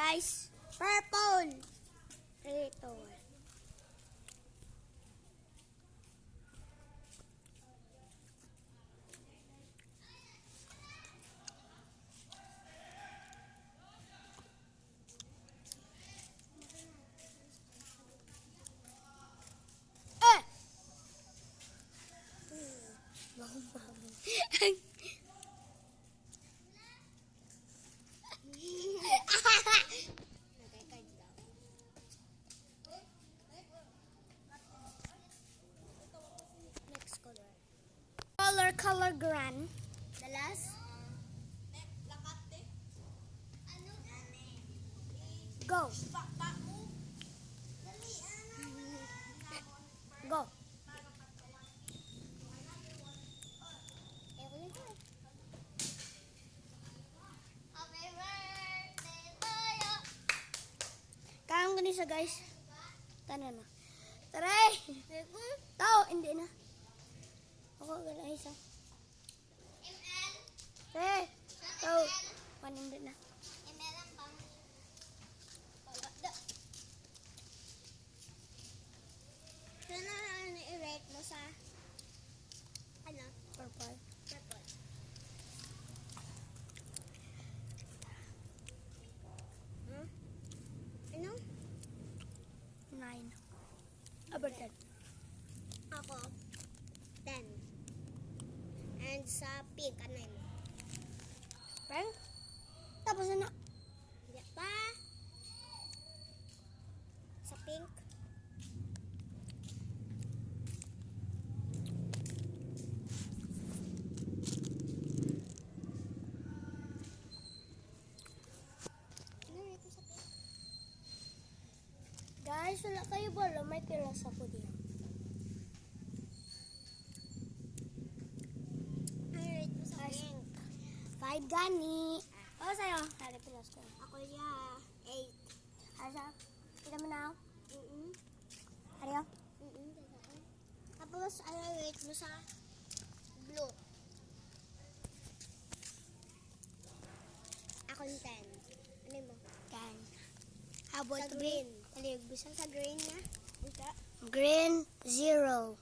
guys. Purple. Ito. Next color. Color grand. The last. Go. Go. Kaya ganun siya guys. Tana na. Taray! Tao, hindi na. Ako gala isa. Taray! Tao. Hindi na. Sana i-rate mo sa ano? Purple. Purple. Ano? 9. About 10. Ako, 10. And sa pink, ano yun? Pink? Tapos ano? Hindi pa. Sa pink. Guys, wala kayo ba? May kilos ako din. Ay, rate mo sa pink. 5 gani. O, sa'yo? Hari kilos ko. Ako ya, 8. Hari sa? Kita mo na ako? Hari ako? Tapos, ano rate mo sa blue? Ako 10. Ano mo? 10. How about Sa green? Aliyog, bisa sa green na? Isa. Green, 0.